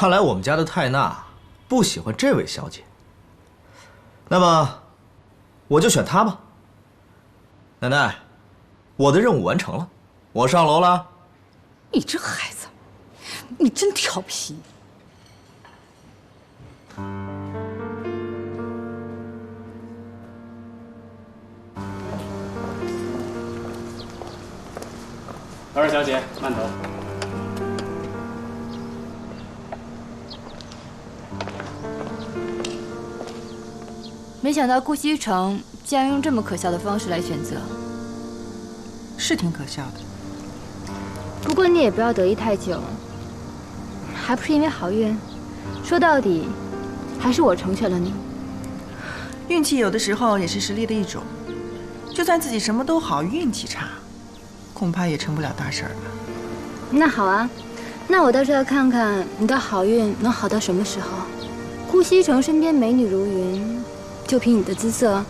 看来我們家的泰娜不喜歡这位小姐，那麼我就选她吧。奶奶，我的任務完成了，我上楼了。你这孩子，你真调皮。二位小姐，慢走。没想到顧西城竟然用这么可笑的方式来選擇，是挺可笑的。不過你也不要得意太久，還不是因為好運。說到底，還是我成全了你。運氣有的時候也是實力的一種，就算自己什麼都好，運氣差，恐怕也成不了大事兒吧。那好啊，那我倒是要看看你的好運能好到什麼時候。顧西城身邊美女如雲，就憑你的姿色，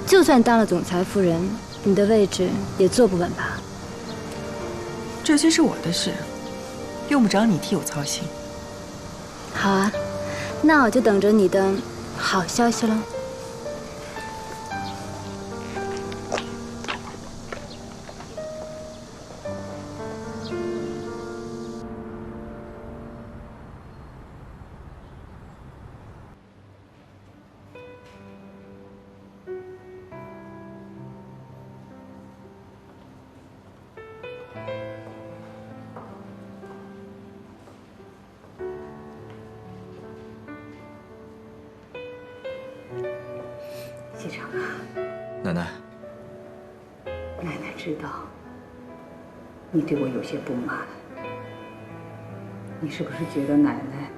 就算當了總裁夫人，你的位置也坐不穩吧？這些是我的事，用不着你替我操心。好啊，那我就等着你的好消息了。西城啊，奶奶，奶奶知道你对我有些不满，你是不是觉得奶奶